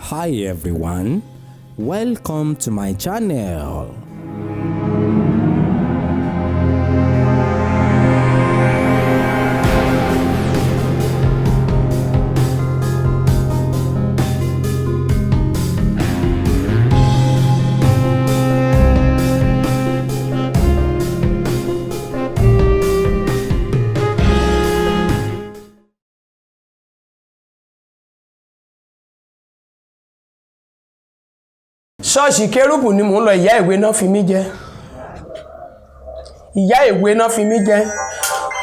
Hi everyone, welcome to my channel. Ṣọ́ọ̀ṣì kérúbù ni mò ń lọ. Ìyá ìwé náà fi mí jẹ. Ìyá ìwé náà fi mí jẹ.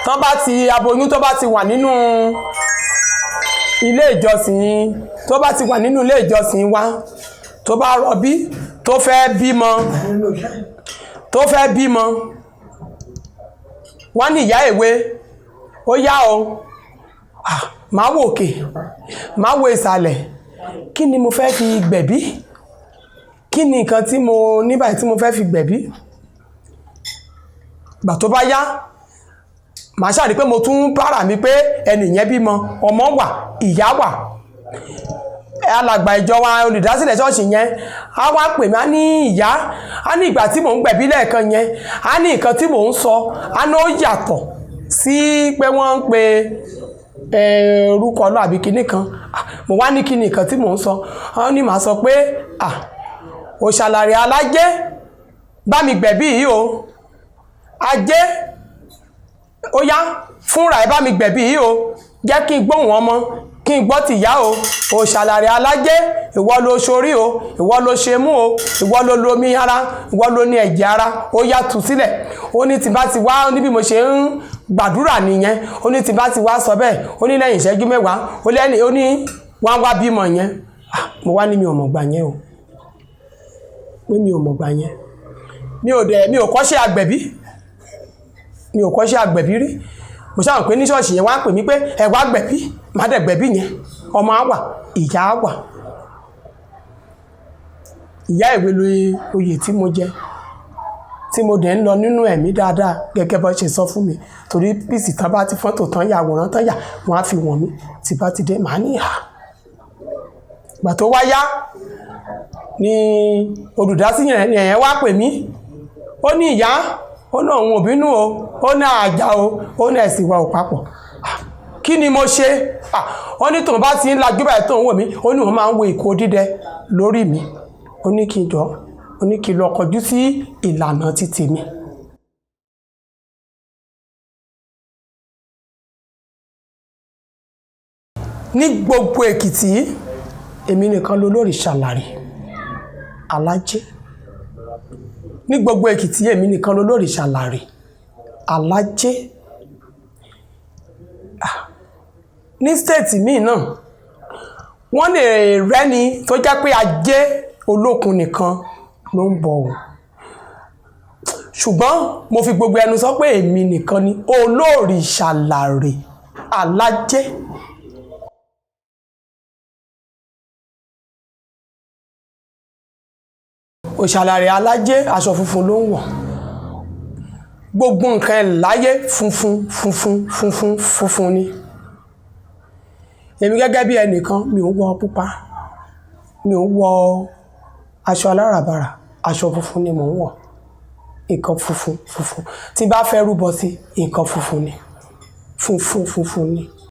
Tán bá ti aboyún tó bá ti wà nínú ilé ìjọsìn, tó bá ti wà nínú ilé ìjọsìn wa, tó bá rọbí, tó fẹ́ bímọ, wọ́n ní ìyá ìwé, ó yá o, máa wò òkè, máa wo ìsàlẹ̀, kí ni mo fẹ́ fi gbẹ̀bí? Kí ni nǹkan tí mo ní báyìí tí mo fẹ́ fi gbẹ̀bí? Gbà tó bá yá, màá ṣàrí pé mo tún bára mi pé ẹnìyẹn bímọ, ọmọ wà, ìyá wà. Alàgbà ìjọ wa, olùdásílẹ̀ ṣọ́ọ̀ṣì yẹn, á wá pè mí, á ní ìyá, á ní ìgbà tí mò ń gbẹ̀bí lẹ́ẹ̀kan yẹn, á ní nǹkan tí mò ń sọ, á ní ó yàtọ̀ sí pé wọ́n ń pe orúkọ náà àbí kinní kan. Mo wá ní kinní nǹkan tí mò ń sọ, á ní màá sọ pé òṣàlàrẹ̀ alájẹ́ bá mi gbẹ̀bí yìí o, ajé ó yá fúnra ẹ̀ bá mi gbẹ̀bí yìí o, jẹ́ kí n gbóhùn ọmọ, kí n gbọ́ tìyá o. Òṣàlàrẹ̀ alájẹ́, ìwọ ló ṣorí o, ìwọ ló ṣe mú o, ìwọ ló lomi ara, ìwọ ló ní ẹ̀jẹ̀ ara, ó yá tú sílẹ̀. Ó ní tí bá ti wá, ó ní bí mo ṣe ń gbàdúrà nìyẹn, ó ní tí bá ti wá sọ bẹ́ẹ̀, ó ní lẹ́yìn ìṣẹ́jú mẹ́wàá, ó ní wọ́n wá bímọ yẹn. Mo wá ní mi ò mọ̀ gbà yẹn o, pé mi ò mọ̀ gbà yẹn. Mi ò kọ́ṣẹ́ àgbẹ̀bí rí. Mo ṣáà pé ní ṣọ́ọ̀ṣì yẹn wá pè mí pé ẹ wá gbẹ̀bí, má dẹ̀ gbẹ̀bí yẹn, ọmọ á wà, ìyá á wà. Ìyá ìwé oyè tí mo jẹ, tí mo dẹ̀ ń lọ nínú ẹ̀mí dáadáa gẹ́gẹ́ bó ṣe sọ fún mi, torí píìsì tán bá ti fọ́tò tán yà, àwòrán tán yà, wọ́n á fi wọ̀n mí, tí bá ti dé màá ní ìhà. Ìgbà tó wá yá ni olùdásílẹ̀ yẹn wá pè mí, ó ní ìyá, ó ní òun ò bínú o, ó ní àjà o, ó ní ẹ̀sìn wa ò papọ̀. Kí ni mo ṣe? Ó ní tòun bá ti ń lajú báyìí tó ń wò mí, ó ní òun máa ń wo ìkó dídẹ lórí mi. Ó ní kí n jọ, ó ní kí n lọ kọjú sí ìlànà ti tèmi. Ní gbogbo Èkìtì, èmi nìkan lolórìṣàlàrè alájẹ́. Ní gbogbo Èkìtì, èmi nìkan lolórìṣàlàrè alájẹ́. Ní stéètì míì náà, wọ́n lè rẹ́ni tó jẹ́ pé ajé olókun nìkan ló ń bọ̀ o. Ṣùgbọ́n mo fi gbogbo ẹnu sọ pé èmi nìkan ni olórìṣàlàrè alájẹ́. Òṣàlàrẹ̀ alájẹ́ aṣọ funfun ló ń wọ̀. Gbogbo nǹkan ẹ̀ láyé funfun ni. Èmi gẹ́gẹ́ bí ẹnìkan, mi ò wọ pupa, mi ò wọ aṣọ aláràbarà, aṣọ funfun ni mò ń wọ̀. Nǹkan funfun. Tí bá fẹ́ rúbọ sí, nǹkan funfun ni. Funfun ni.